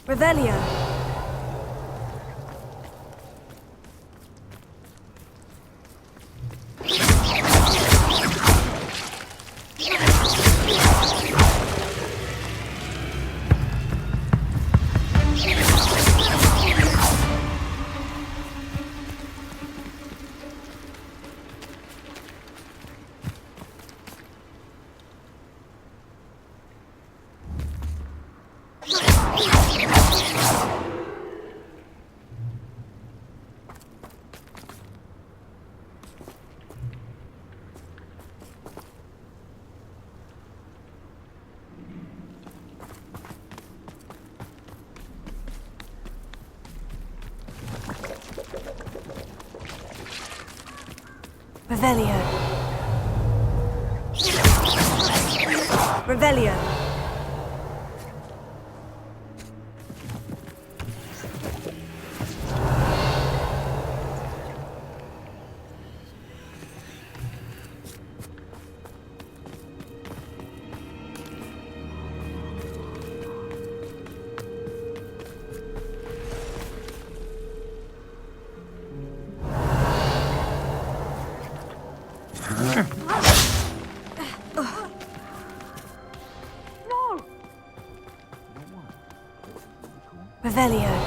Revelio. Revelio. Revelio. Revelio.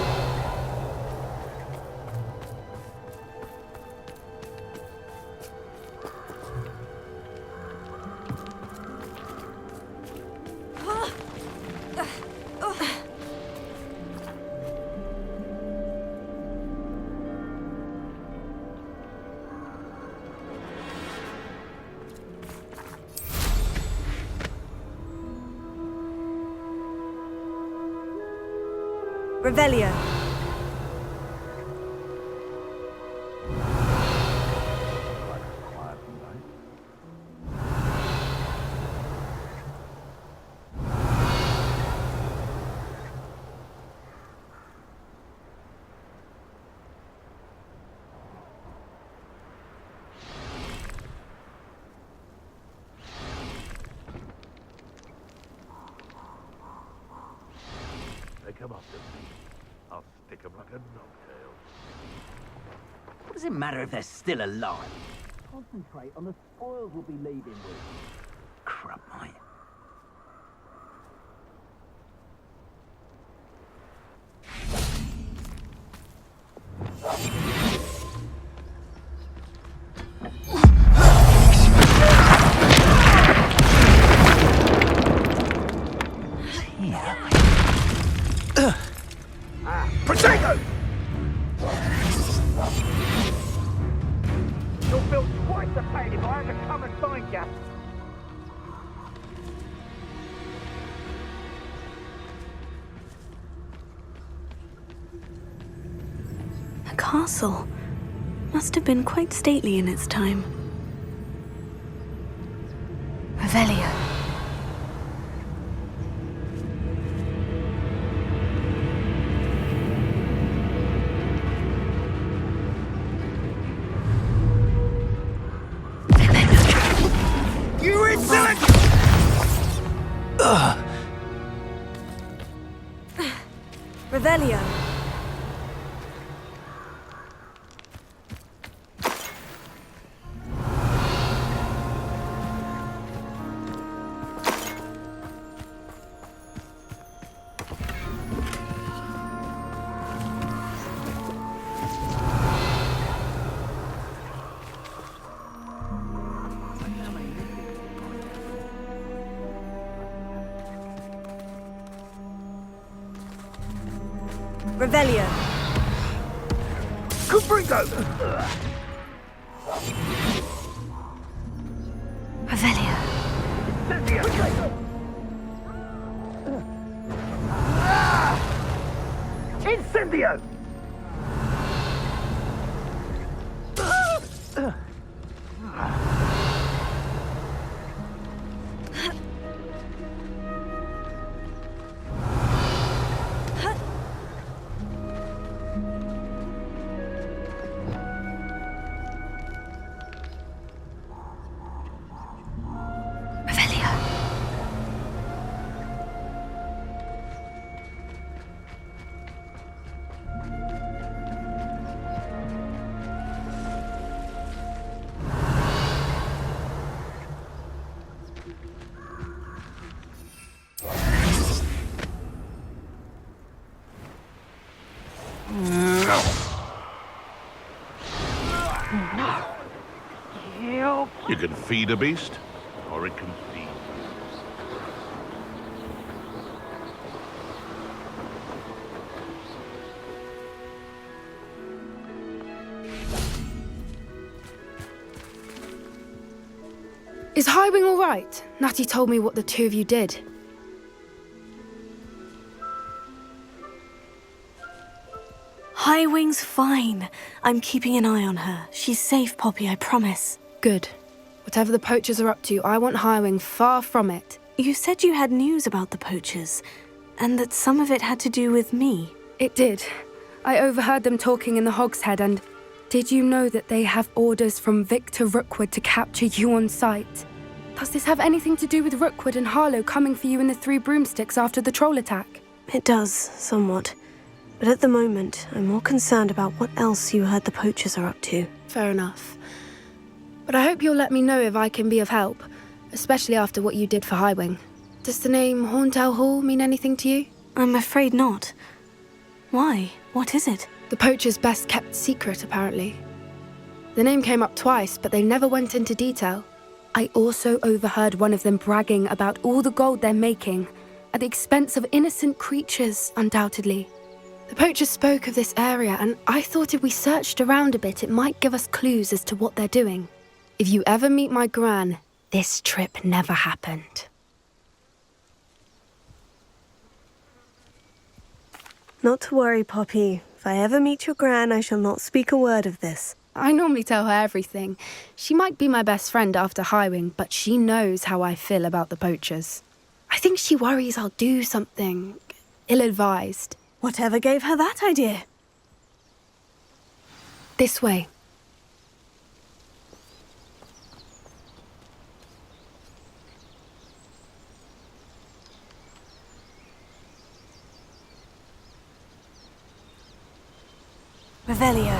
Revelio. They come up to me. I'll stick 'em like a knocktail. What does it matter if they're still alive? Concentrate on the spoils we'll be leaving with. Crap, mate. Potato! You're built twice the pain if I had to come and find you. A castle. Must have been quite stately in its time. Revelio. You insolent! Revelio. Revelio. Cupringo! Revelio. Incendio! You can feed a beast, or it can feed. Is Highwing all right? Natty told me what the two of you did. Highwing's fine. I'm keeping an eye on her. She's safe, Poppy, I promise. Good. Whatever the poachers are up to, I want Highwing far from it. You said you had news about the poachers, and that some of it had to do with me. It did. I overheard them talking in the Hogshead, and did you know that they have orders from Victor Rookwood to capture you on sight? Does this have anything to do with Rookwood and Harlow coming for you in the Three Broomsticks after the troll attack? It does, somewhat. But at the moment, I'm more concerned about what else you heard the poachers are up to. Fair enough. But I hope you'll let me know if I can be of help, especially after what you did for Highwing. Does the name Horntail Hall mean anything to you? I'm afraid not. Why? What is it? The poachers' best-kept secret, apparently. The name came up twice, but they never went into detail. I also overheard one of them bragging about all the gold they're making, at the expense of innocent creatures, undoubtedly. The poachers spoke of this area, and I thought if we searched around a bit, it might give us clues as to what they're doing. If you ever meet my gran, this trip never happened. Not to worry, Poppy. If I ever meet your gran, I shall not speak a word of this. I normally tell her everything. She might be my best friend after Highwing, but she knows how I feel about the poachers. I think she worries I'll do something ill-advised. Whatever gave her that idea? This way. Revelio.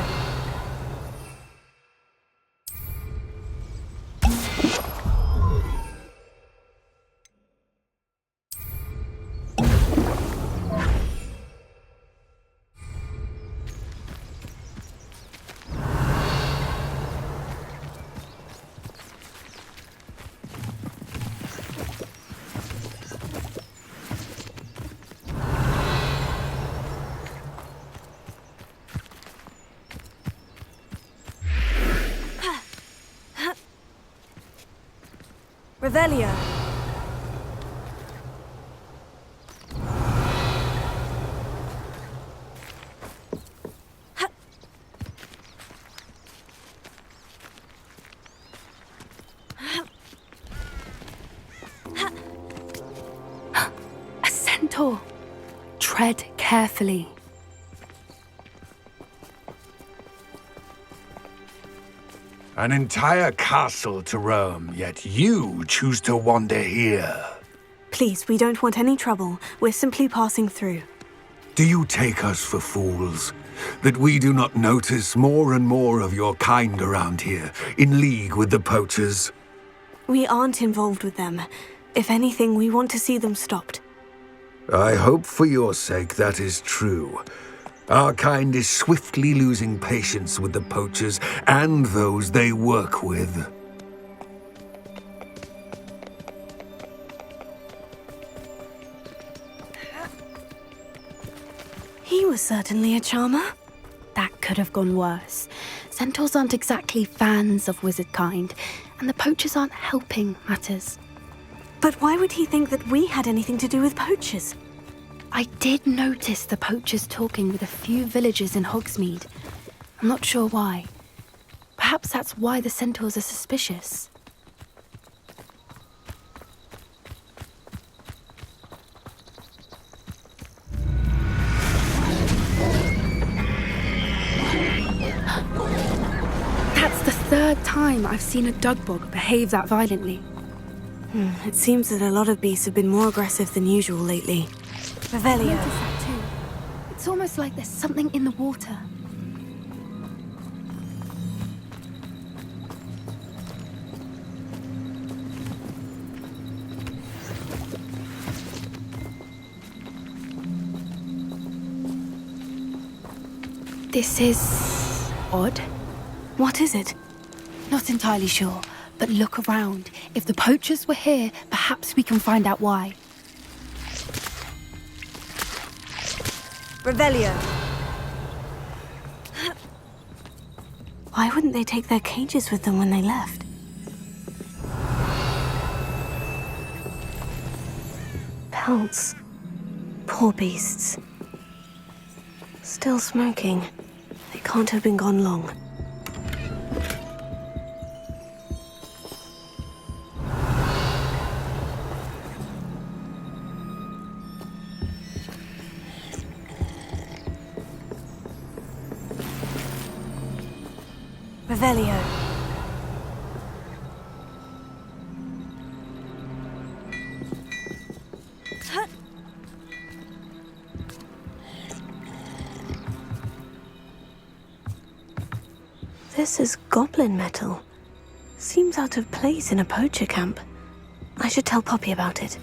Revelio. A centaur. Tread carefully. An entire castle to roam, yet you choose to wander here. Please, we don't want any trouble. We're simply passing through. Do you take us for fools? That we do not notice more and more of your kind around here, in league with the poachers? We aren't involved with them. If anything, we want to see them stopped. I hope for your sake that is true. Our kind is swiftly losing patience with the poachers and those they work with. He was certainly a charmer. That could have gone worse. Centaurs aren't exactly fans of wizard kind, and the poachers aren't helping matters. But why would he think that we had anything to do with poachers? I did notice the poachers talking with a few villagers in Hogsmeade. I'm not sure why. Perhaps that's why the centaurs are suspicious. That's the third time I've seen a dugbog behave that violently. It seems that a lot of beasts have been more aggressive than usual lately. I Revelio. noticed that too. It's almost like there's something in the water. This is odd. What is it? Not entirely sure, But look around. If the poachers were here, perhaps we can find out why. Revelio. Why wouldn't they take their cages with them when they left? Pelts. Poor beasts. Still smoking. They can't have been gone long. Revelio. This is goblin metal. Seems out of place in a poacher camp. I should tell Poppy about it.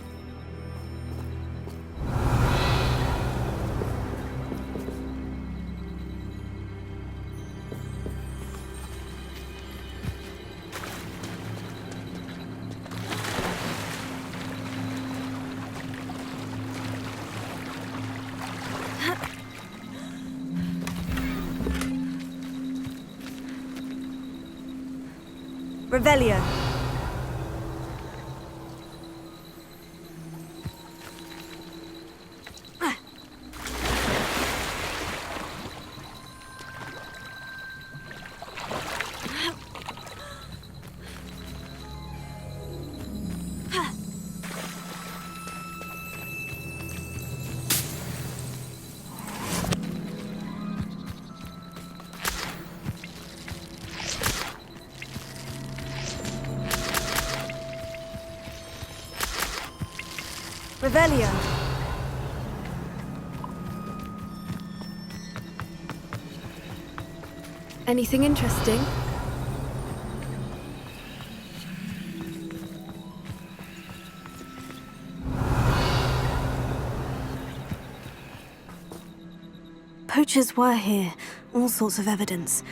Revelio. Revelio. Anything interesting? Poachers were here, all sorts of evidence.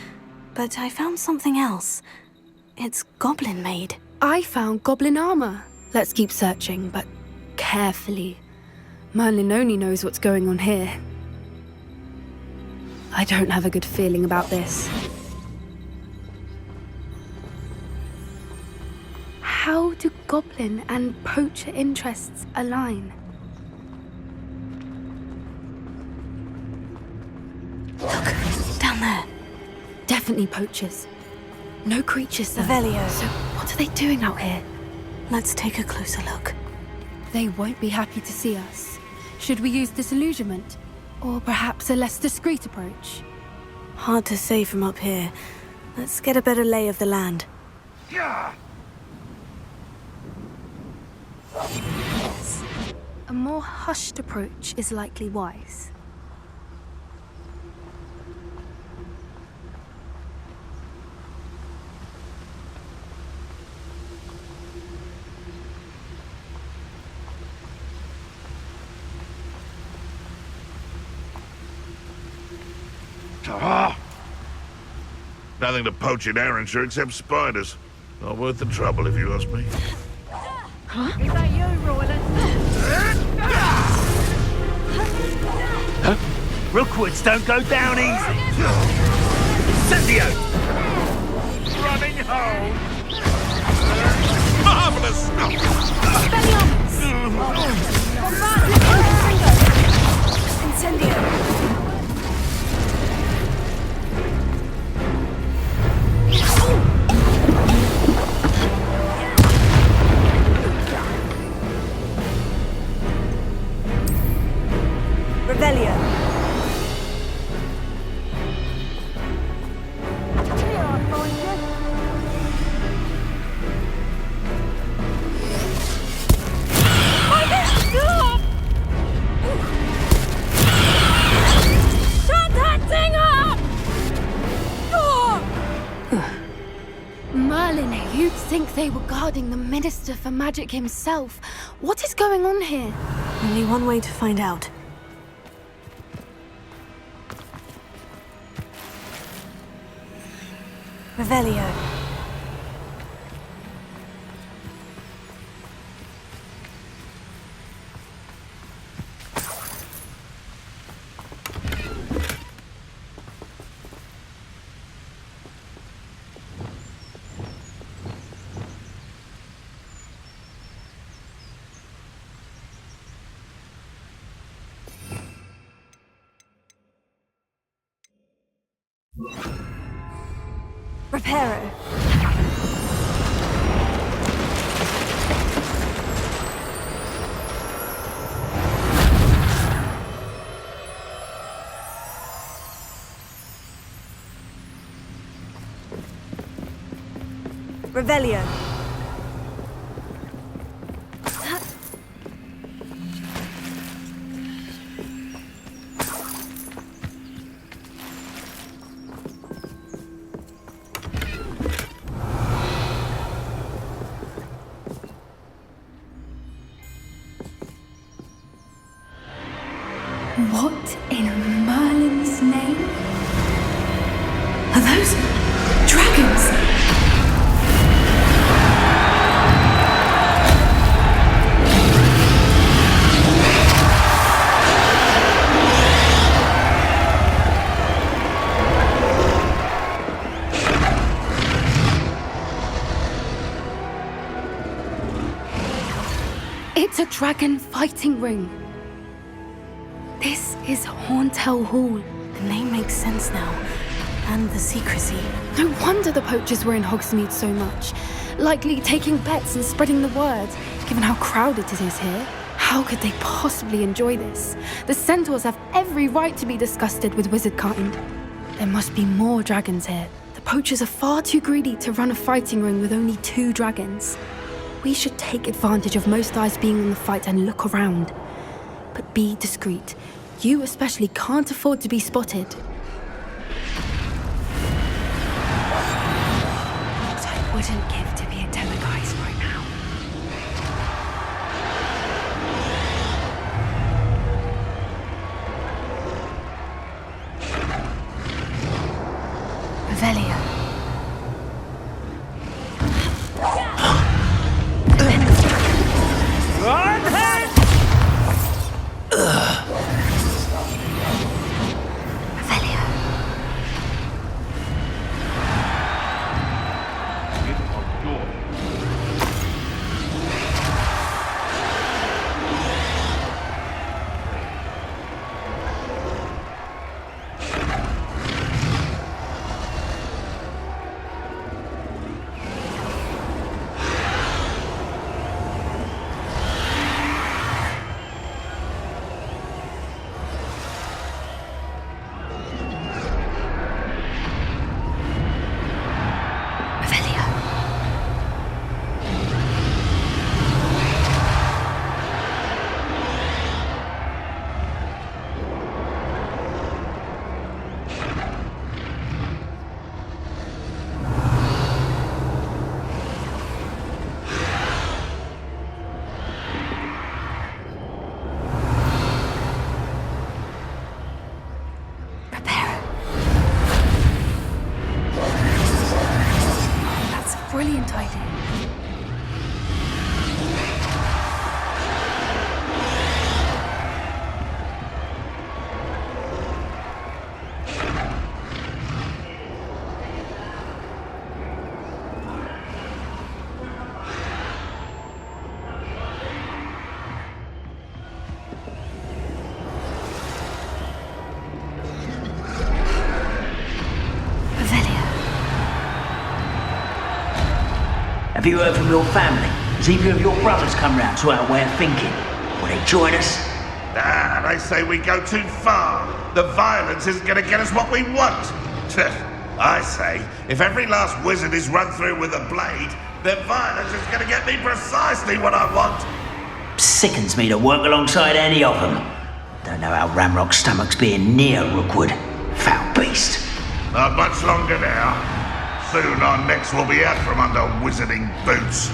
But I found something else. It's goblin made. I found goblin armor. Let's keep searching, but carefully. Merlin only knows what's going on here. I don't have a good feeling about this. How do goblin and poacher interests align? Look, down there. Definitely poachers. No creatures though. Revelio. So what are they doing out here? Let's take a closer look. They won't be happy to see us. Should we use disillusionment? Or perhaps a less discreet approach? Hard to say from up here. Let's get a better lay of the land. A more hushed approach is likely wise. Nothing to poach in Arrynshire except spiders. Not worth the trouble, if you ask me. Is that you, Royland? Rookwoods don't go down easy. Incendio! Running home. Marvelous! Incendio! Revelio. Shut that thing up! Merlin, you'd think they were guarding the Minister for Magic himself. What is going on here? Only one way to find out. Revelio. Reparo. Revelio. What in Merlin's name? Are those dragons? It's a dragon fighting ring. This is Hauntel Hall. The name makes sense now. And the secrecy. No wonder the poachers were in Hogsmeade so much. Likely taking bets and spreading the word, given how crowded it is here. How could they possibly enjoy this? The centaurs have every right to be disgusted with wizard kind. There must be more dragons here. The poachers are far too greedy to run a fighting ring with only 2 dragons. We should take advantage of most eyes being on the fight and look around. But be discreet. You especially can't afford to be spotted. What I wouldn't give to be a Demagogues right now. Revelio. Brilliant idea. Have you heard from your family? Has either of your brothers come round to our way of thinking? Will they join us? Ah, they say we go too far. The violence isn't going to get us what we want. I say, if every last wizard is run through with a blade, then violence is going to get me precisely what I want. Sickens me to work alongside any of them. Don't know how Ramrock's stomach's being near Rookwood. Foul beast. Not much longer now. Soon our necks will be out from under wizarding boots.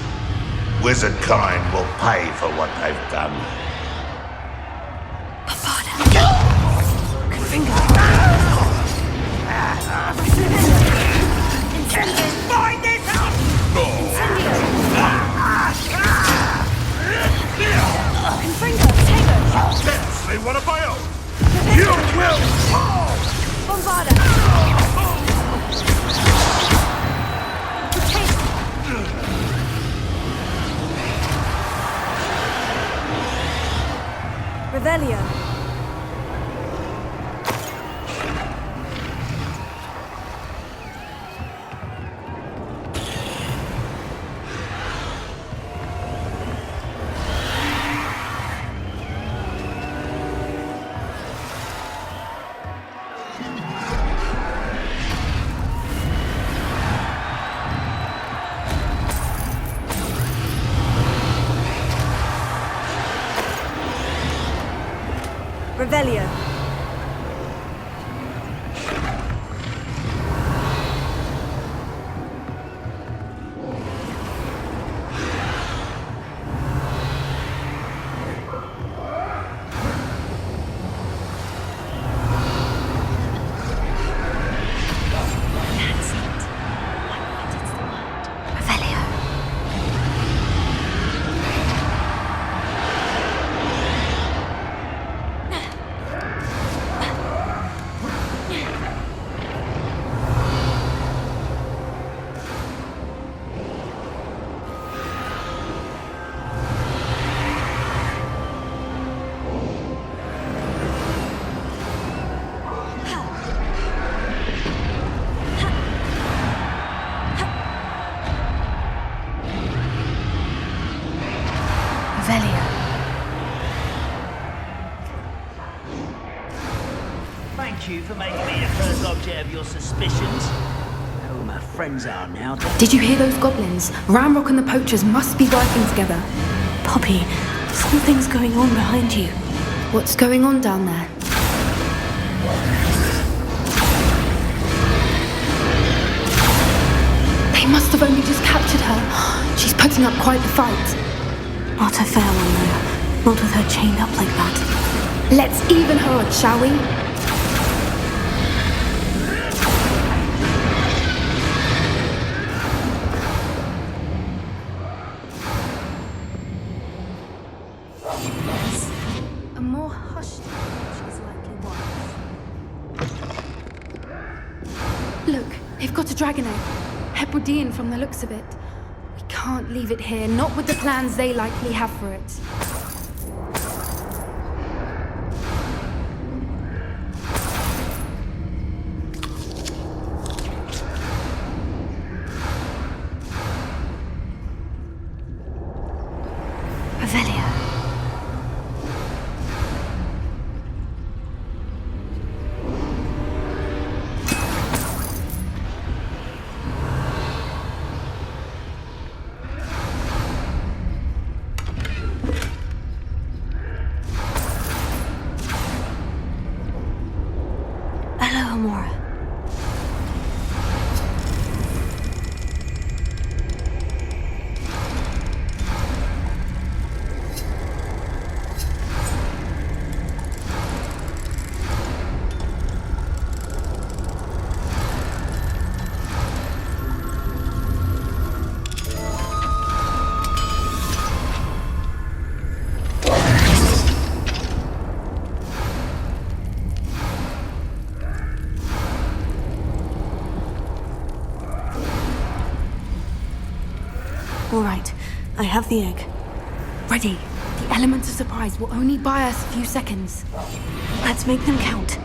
Wizard kind will pay for what they've done. Find this out! Densely one of my own. You will fall! Revelio. Revelio. Thank you for making me the first object of your suspicions. Who my friends are now. Did you hear those goblins? Ramrock and the poachers must be working together. Poppy, something's going on behind you. What's going on down there? They must have only just captured her. She's putting up quite the fight. Not a fair one, though. Not with her chained up like that. Let's even her odds, shall we? A more hushed approach is likely wise. Look, they've got a dragon egg. Hebridean from the looks of it. We can't leave it here, not with the plans they likely have for it. Revelio. Hello, Amora. All right, I have the egg. Ready. The element of surprise will only buy us a few seconds. Let's make them count.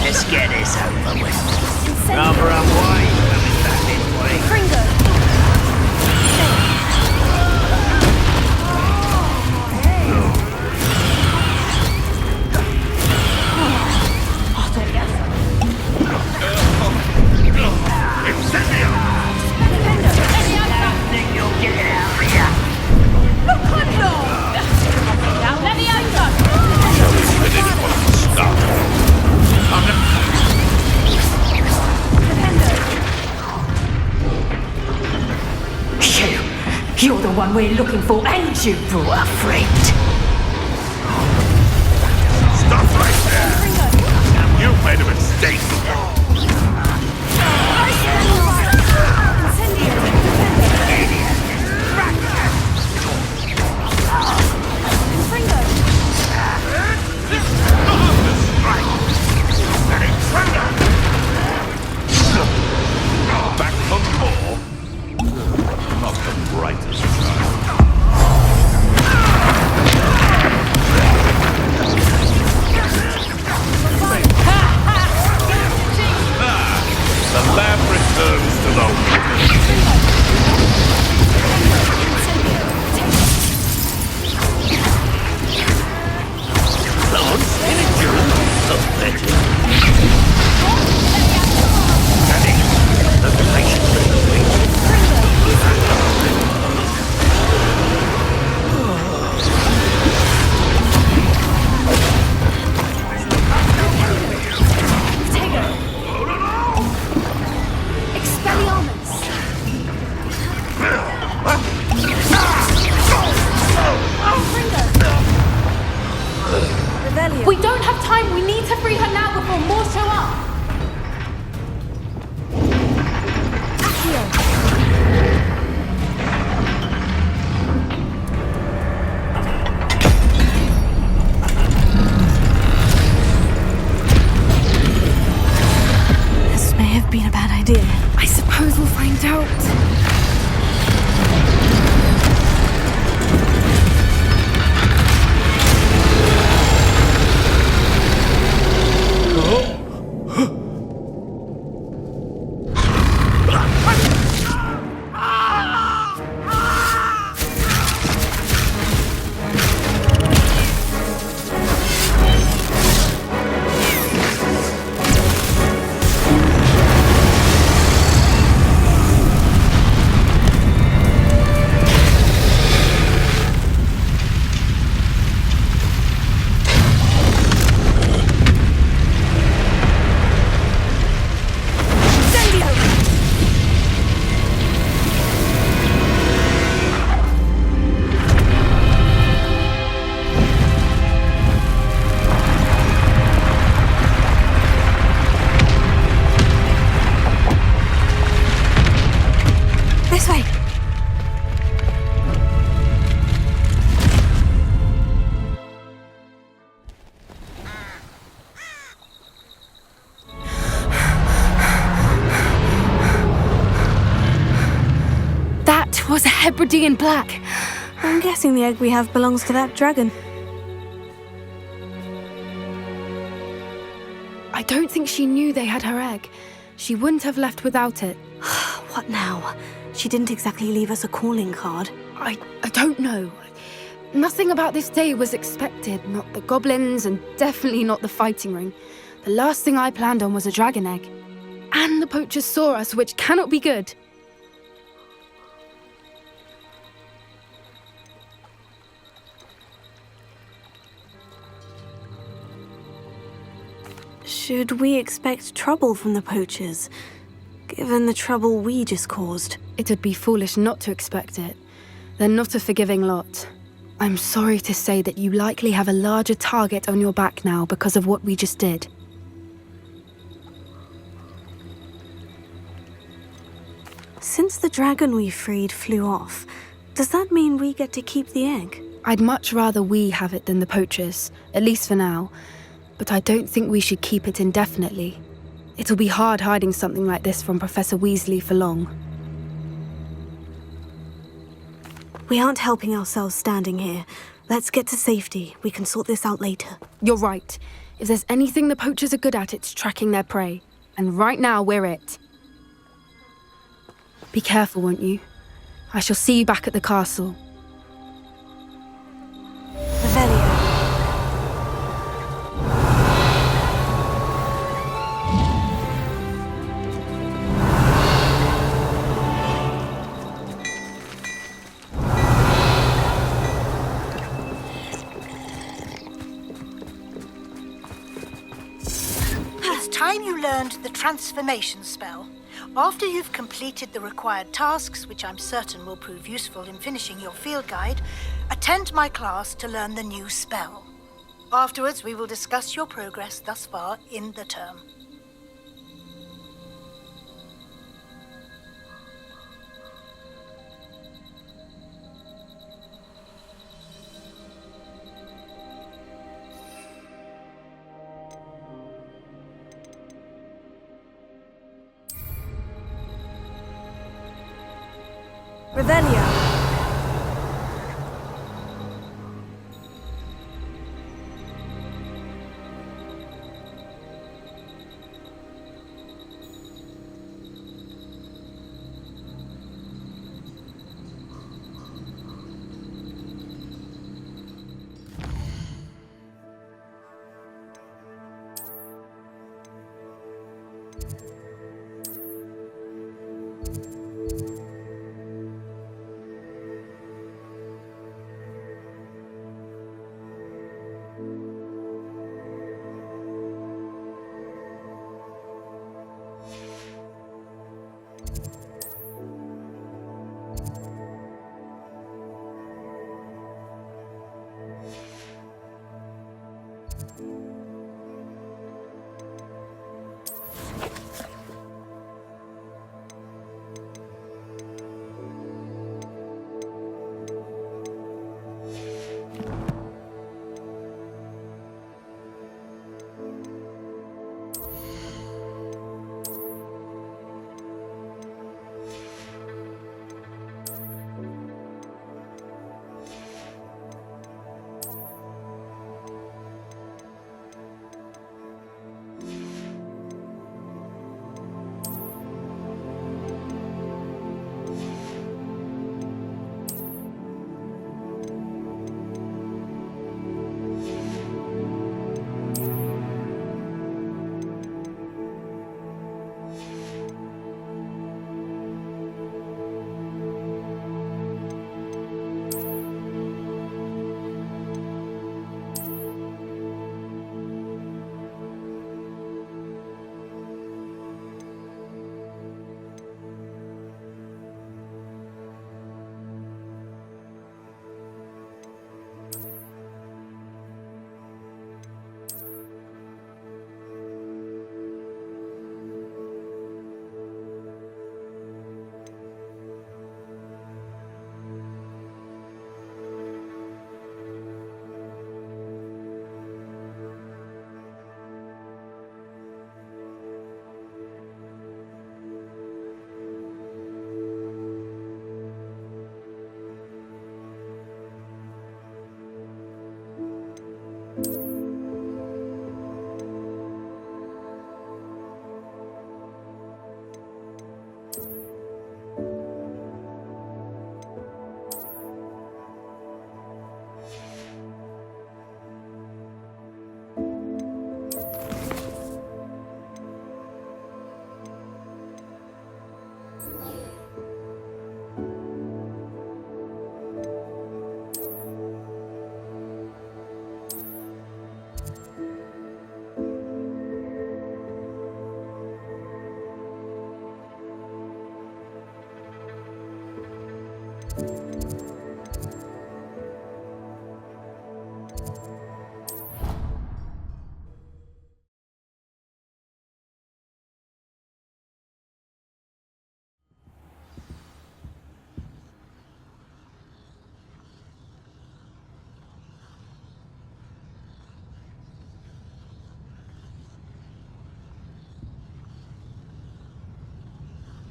Let's get this over with. Rather unwise coming back this way. Think you'll get it out of here. You're the one we're looking for, and you brought a friend. Stop right there! You've made a mistake! Back for more? Not the brightest child. idea? I suppose we'll find out. This way. That was a Hebridean black. I'm guessing the egg we have belongs to that dragon. I don't think she knew they had her egg. She wouldn't have left without it. What now? She didn't exactly leave us a calling card. I don't know. Nothing about this day was expected. Not the goblins, and definitely not the fighting ring. The last thing I planned on was a dragon egg. And the poachers saw us, which cannot be good. Should we expect trouble from the poachers, given the trouble we just caused? It would be foolish not to expect it. They're not a forgiving lot. I'm sorry to say that you likely have a larger target on your back now because of what we just did. Since the dragon we freed flew off, does that mean we get to keep the egg? I'd much rather we have it than the poachers, at least for now. But I don't think we should keep it indefinitely. It'll be hard hiding something like this from Professor Weasley for long. We aren't helping ourselves standing here. Let's get to safety. We can sort this out later. You're right. If there's anything the poachers are good at, it's tracking their prey. And right now, we're it. Be careful, won't you? I shall see you back at the castle. Revelio. It's time you learned the transformation spell. After you've completed the required tasks, which I'm certain will prove useful in finishing your field guide, attend my class to learn the new spell. Afterwards, we will discuss your progress thus far in the term. Revelio.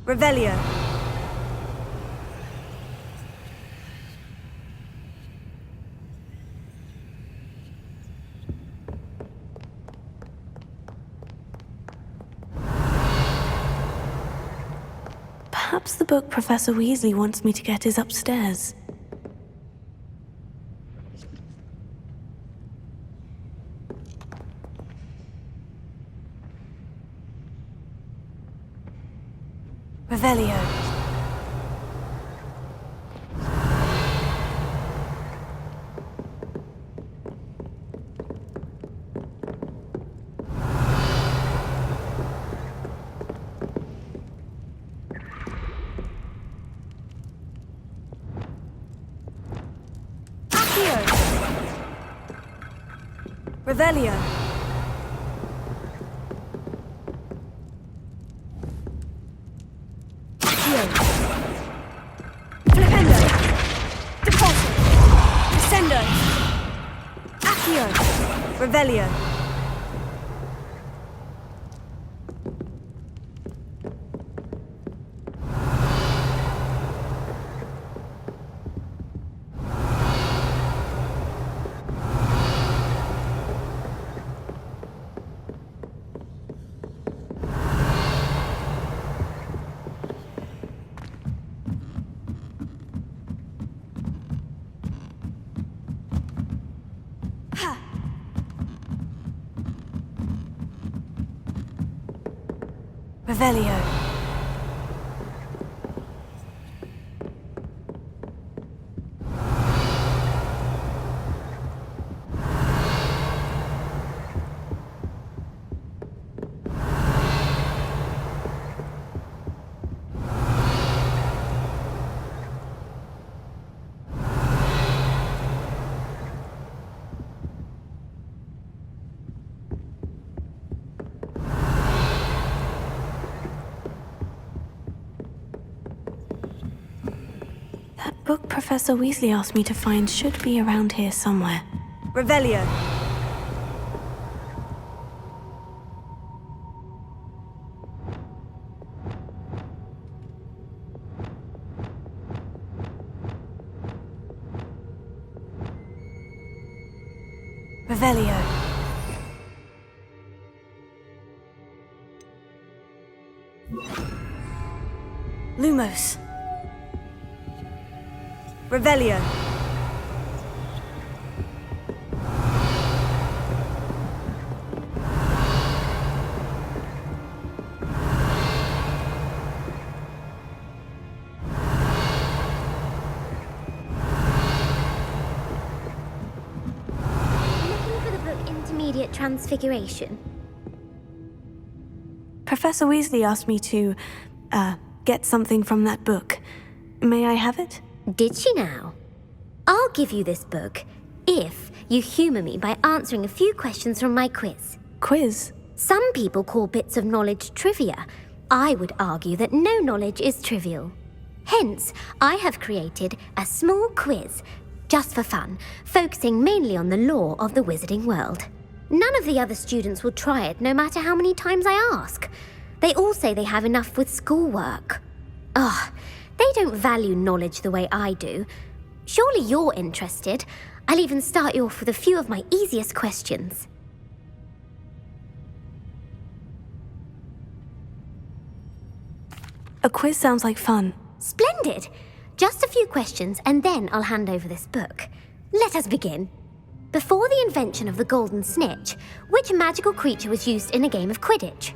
Revelio. Perhaps the book Professor Weasley wants me to get is upstairs. Revelio. Revelio. Flipendo. Deposit. Descendo. Accio. Revelio. Revelio. That book Professor Weasley asked me to find should be around here somewhere. Revelio. Revelio. Lumos. Revelio. Looking for the book Intermediate Transfiguration. Professor Weasley asked me to, get something from that book. May I have it? Did she now? I'll give you this book if you humour me by answering a few questions from my quiz. Quiz? Some people call bits of knowledge trivia. I would argue that no knowledge is trivial. Hence, I have created a small quiz, just for fun, focusing mainly on the lore of the wizarding world. None of the other students will try it, no matter how many times I ask. They all say they have enough with schoolwork. Ugh, they don't value knowledge the way I do. Surely you're interested. I'll even start you off with a few of my easiest questions. A quiz sounds like fun. Splendid! Just a few questions and then I'll hand over this book. Let us begin. Before the invention of the golden snitch, which magical creature was used in a game of Quidditch?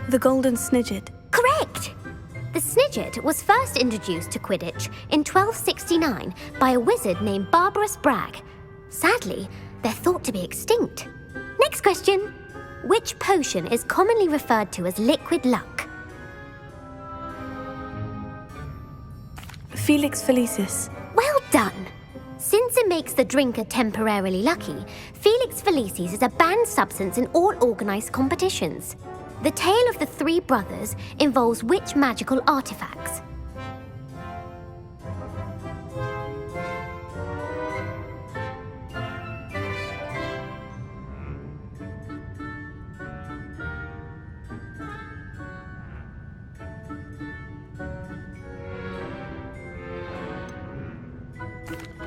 The golden snidget. Correct! The snidget was first introduced to Quidditch in 1269 by a wizard named Barbarous Bragg. Sadly, they're thought to be extinct. Next question. Which potion is commonly referred to as liquid luck? Felix Felicis. Well done! Since it makes the drinker temporarily lucky, Felix Felicis is a banned substance in all organised competitions. The tale of the three brothers involves which magical artifacts?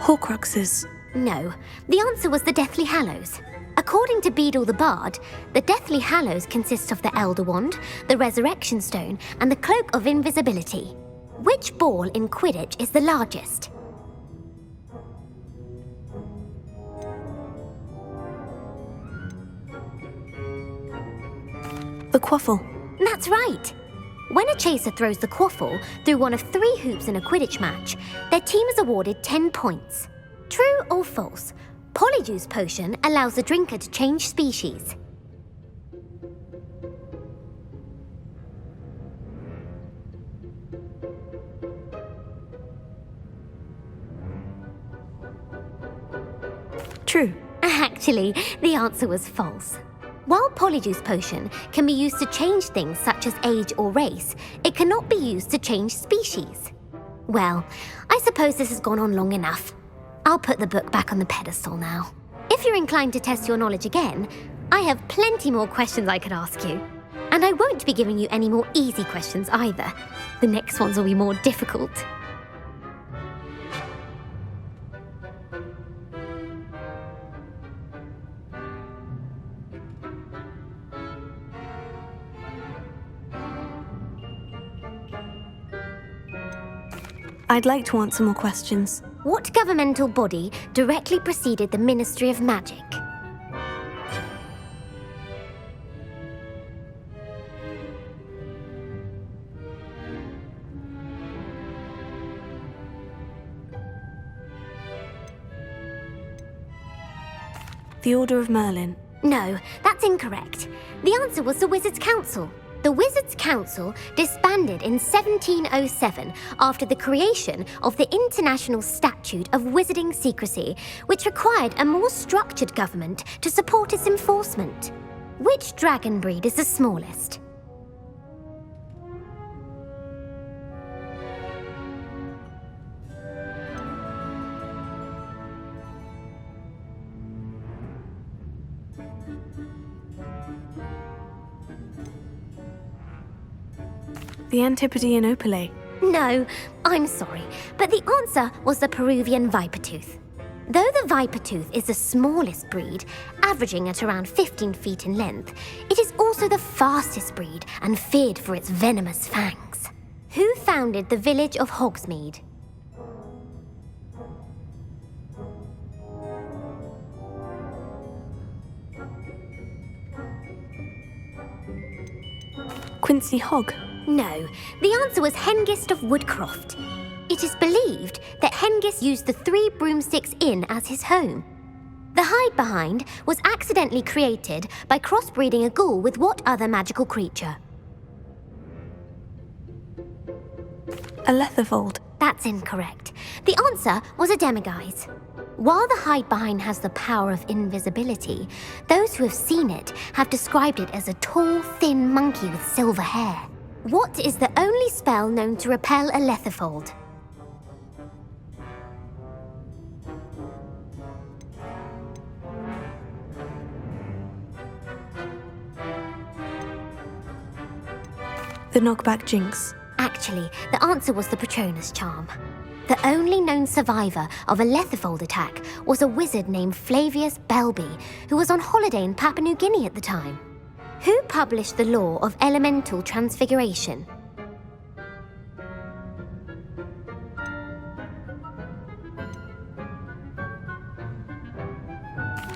Horcruxes. No, the answer was the Deathly Hallows. According to Beadle the Bard, the Deathly Hallows consists of the Elder Wand, the Resurrection Stone, and the Cloak of Invisibility. Which ball in Quidditch is the largest? The quaffle. That's right. When a chaser throws the quaffle through one of 3 hoops in a Quidditch match, their team is awarded 10 points. True or false? Polyjuice potion allows the drinker to change species. True. Actually, the answer was false. While Polyjuice potion can be used to change things such as age or race, it cannot be used to change species. Well, I suppose this has gone on long enough. I'll put the book back on the pedestal now. If you're inclined to test your knowledge again, I have plenty more questions I could ask you. And I won't be giving you any more easy questions either. The next ones will be more difficult. I'd like to answer more questions. What governmental body directly preceded the Ministry of Magic? The Order of Merlin. No, that's incorrect. The answer was the Wizards' Council. The Wizards' Council disbanded in 1707 after the creation of the International Statute of Wizarding Secrecy, which required a more structured government to support its enforcement. Which dragon breed is the smallest? The Antipodean Opale. No, I'm sorry, but the answer was the Peruvian Vipertooth. Though the Vipertooth is the smallest breed, averaging at around 15 feet in length, it is also the fastest breed and feared for its venomous fangs. Who founded the village of Hogsmeade? Quincy Hogg. No, the answer was Hengist of Woodcroft. It is believed that Hengist used the 3 Broomsticks Inn as his home. The hide-behind was accidentally created by crossbreeding a ghoul with what other magical creature? A Lethervold. That's incorrect. The answer was a demiguise. While the hide-behind has the power of invisibility, those who have seen it have described it as a tall, thin monkey with silver hair. What is the only spell known to repel a Letherfold? The Knockback Jinx. Actually, the answer was the Patronus Charm. The only known survivor of a Letherfold attack was a wizard named Flavius Belby, who was on holiday in Papua New Guinea at the time. Who published the law of elemental transfiguration?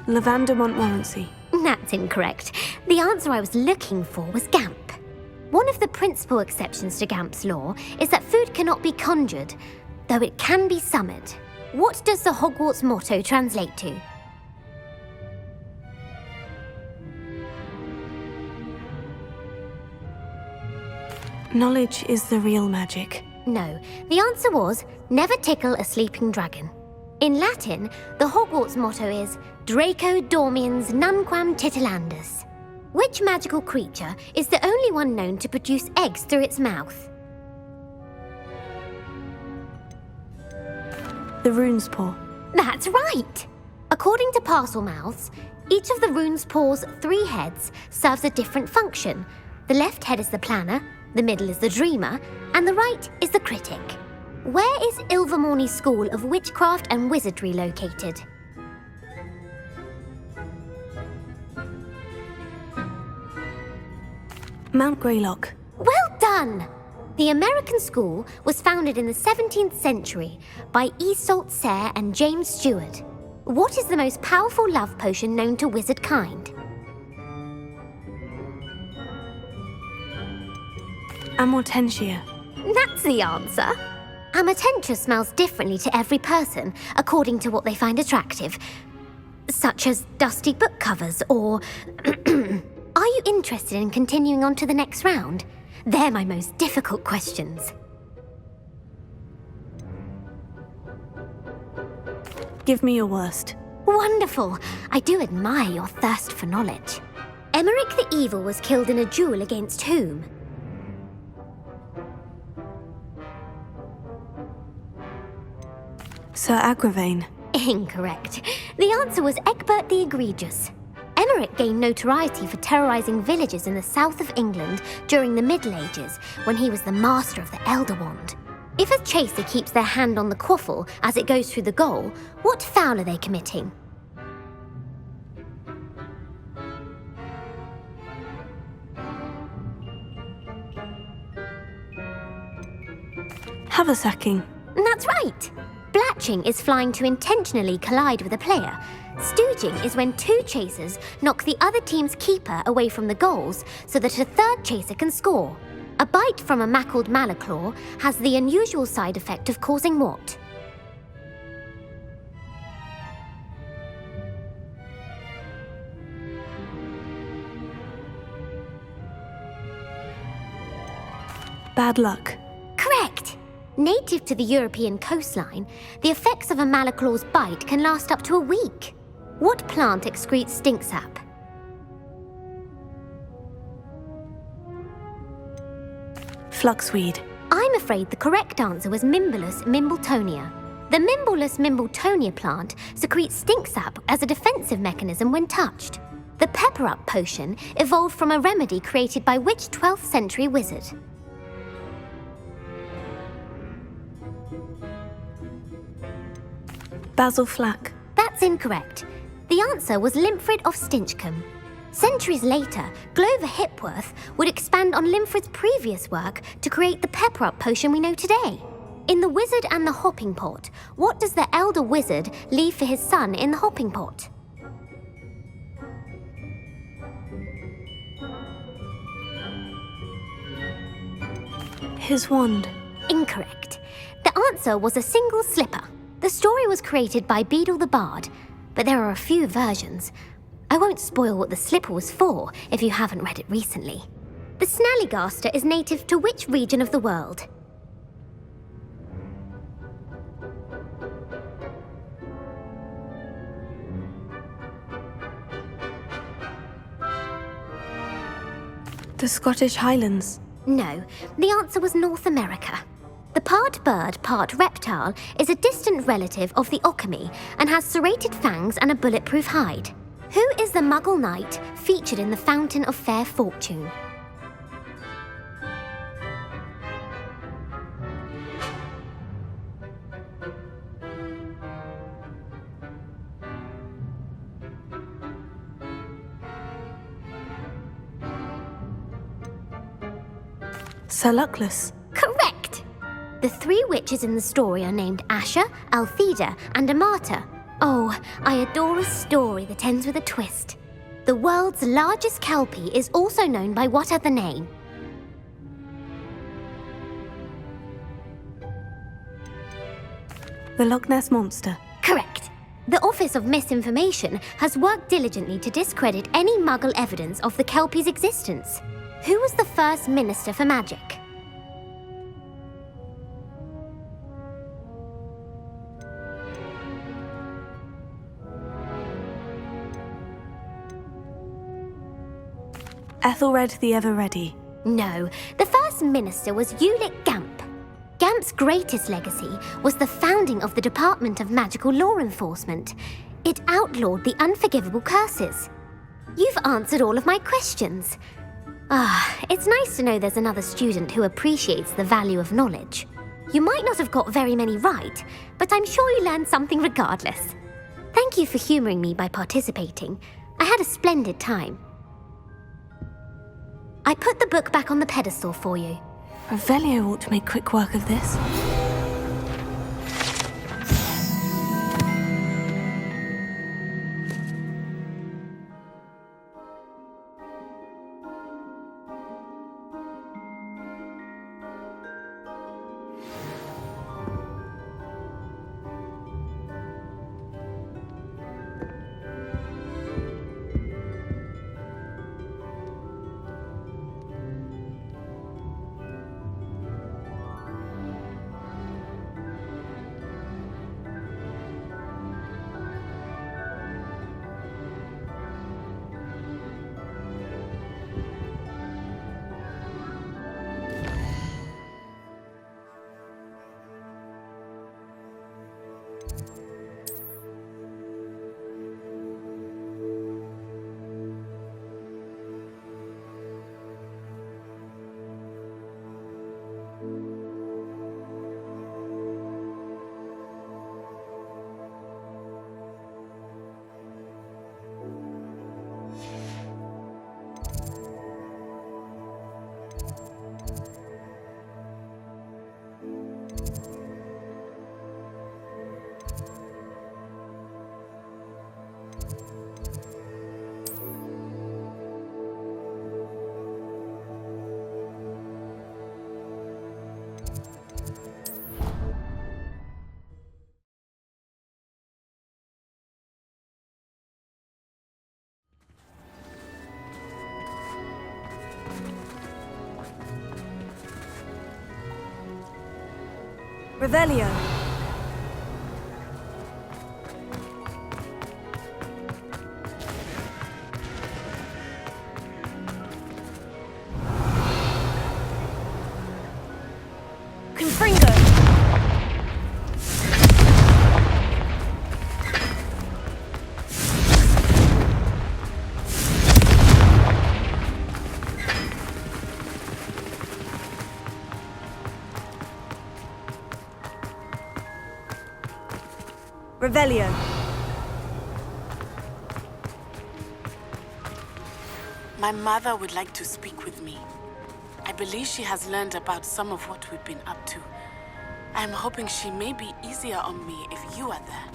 Lavender Montmorency. That's incorrect. The answer I was looking for was Gamp. One of the principal exceptions to Gamp's law is that food cannot be conjured, though it can be summoned. What does the Hogwarts motto translate to? Knowledge is the real magic. No, the answer was, never tickle a sleeping dragon. In Latin, the Hogwarts motto is Draco dormiens nunquam titilandus. Which magical creature is the only one known to produce eggs through its mouth? The rune's paw. That's right! According to Parselmouths, each of the rune's paw's 3 heads serves a different function. The left head is the planner, the middle is the dreamer, and the right is the critic. Where is Ilvermorny School of Witchcraft and Wizardry located? Mount Greylock. Well done! The American school was founded in the 17th century by Iseult Sayre and James Stewart. What is the most powerful love potion known to wizard kind? Amortentia. That's the answer. Amortentia smells differently to every person according to what they find attractive, such as dusty book covers or... Are you interested in continuing on to the next round? They're my most difficult questions. Give me your worst. Wonderful. I do admire your thirst for knowledge. Emeric the Evil was killed in a duel against whom? Sir Agravain. Incorrect. The answer was Egbert the Egregious. Emeric gained notoriety for terrorizing villages in the south of England during the Middle Ages, when he was the master of the Elder Wand. If a chaser keeps their hand on the quaffle as it goes through the goal, what foul are they committing? Haversacking. That's right. Blatching is flying to intentionally collide with a player. Stooging is when 2 chasers knock the other team's keeper away from the goals so that a third chaser can score. A bite from a mackled malaclaw has the unusual side effect of causing what? Bad luck. Correct! Native to the European coastline, the effects of a malaclaw's bite can last up to a week. What plant excretes stink sap? Fluxweed. I'm afraid the correct answer was Mimbulus mimbletonia. The Mimbulus mimbletonia plant secretes stink sap as a defensive mechanism when touched. The pepper-up potion evolved from a remedy created by which 12th century wizard? Basil Flack. That's incorrect. The answer was Limfrid of Stinchcombe. Centuries later, Glover Hipworth would expand on Limfrid's previous work to create the pepper-up potion we know today. In The Wizard and the Hopping Pot, what does the elder wizard leave for his son in the hopping pot? His wand. Incorrect. The answer was a single slipper. The story was created by Beadle the Bard, but there are a few versions. I won't spoil what the slipper was for if you haven't read it recently. The Snallygaster is native to which region of the world? The Scottish Highlands. No, the answer was North America. The part bird, part reptile is a distant relative of the Occamy and has serrated fangs and a bulletproof hide. Who is the Muggle knight featured in the Fountain of Fair Fortune? Sir Luckless. Correct! The 3 witches in the story are named Asha, Altheda, and Amata. Oh, I adore a story that ends with a twist. The world's largest kelpie is also known by what other name? The Loch Ness Monster. Correct. The Office of Misinformation has worked diligently to discredit any Muggle evidence of the Kelpie's existence. Who was the first Minister for Magic? Ethelred the Ever-Ready. No, the first minister was Ulick Gamp. Gamp's greatest legacy was the founding of the Department of Magical Law Enforcement. It outlawed the unforgivable curses. You've answered all of my questions. It's nice to know there's another student who appreciates the value of knowledge. You might not have got very many right, but I'm sure you learned something regardless. Thank you for humoring me by participating. I had a splendid time. I put the book back on the pedestal for you. Revelio ought to make quick work of this. Revelio. Confringo. Revelio. My mother would like to speak with me. I believe she has learned about some of what we've been up to. I'm hoping she may be easier on me if you are there.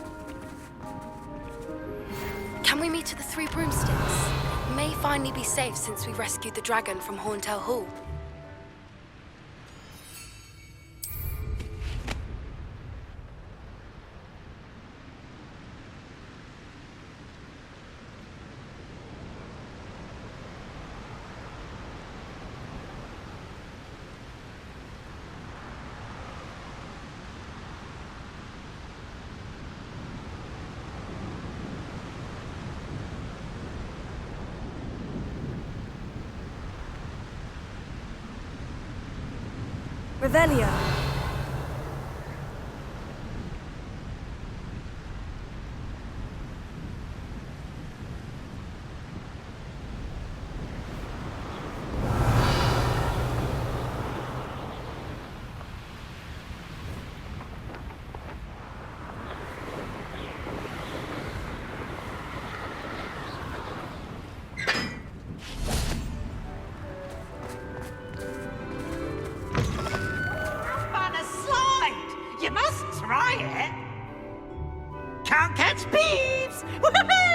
Can we meet at the Three Broomsticks? It may finally be safe since we rescued the dragon from Horntail Hall. Revelio.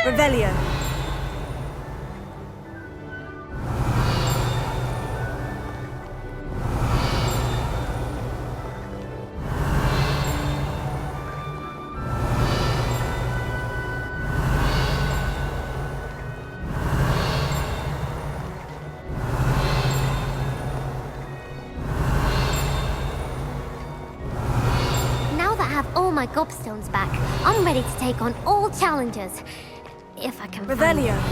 Revelio. my gobstones back, I'm ready to take on all challenges. If I can find Revelio. them.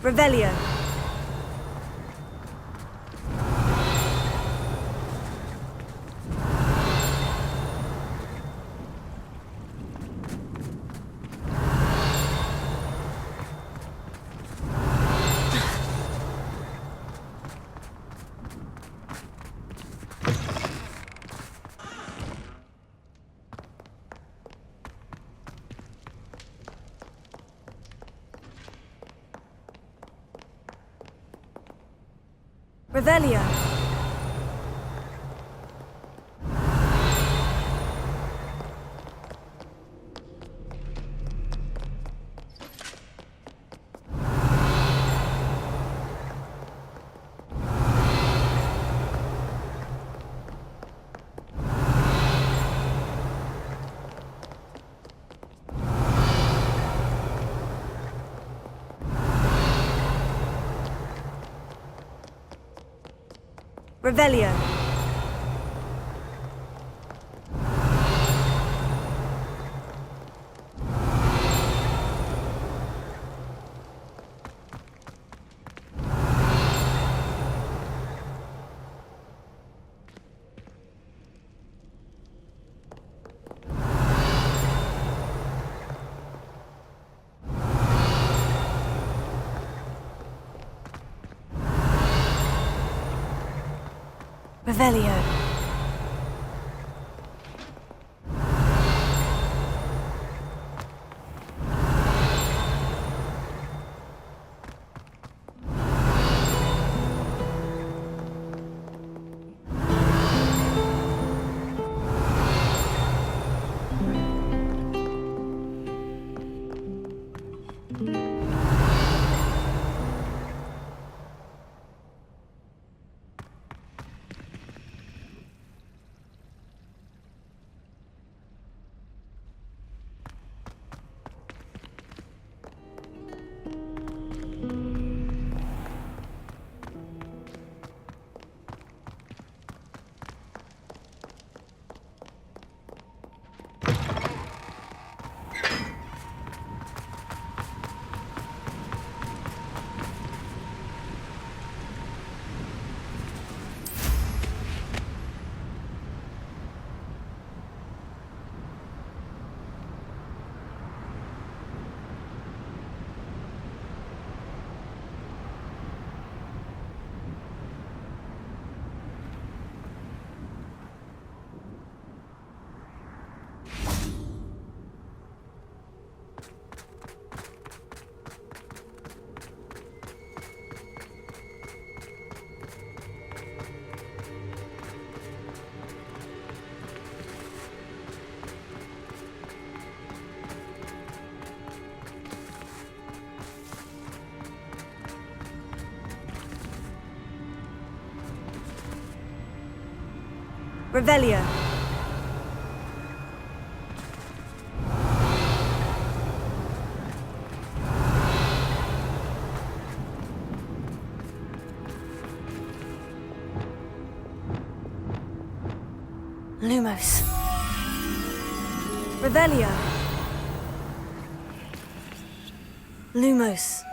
Revelio. Revelio. Revelio. Revelio. Revelio. Lumos. Revelio. Lumos.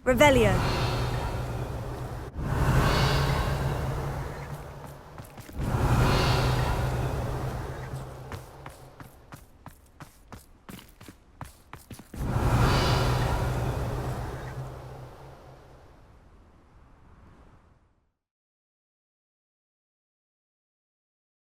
Revelio.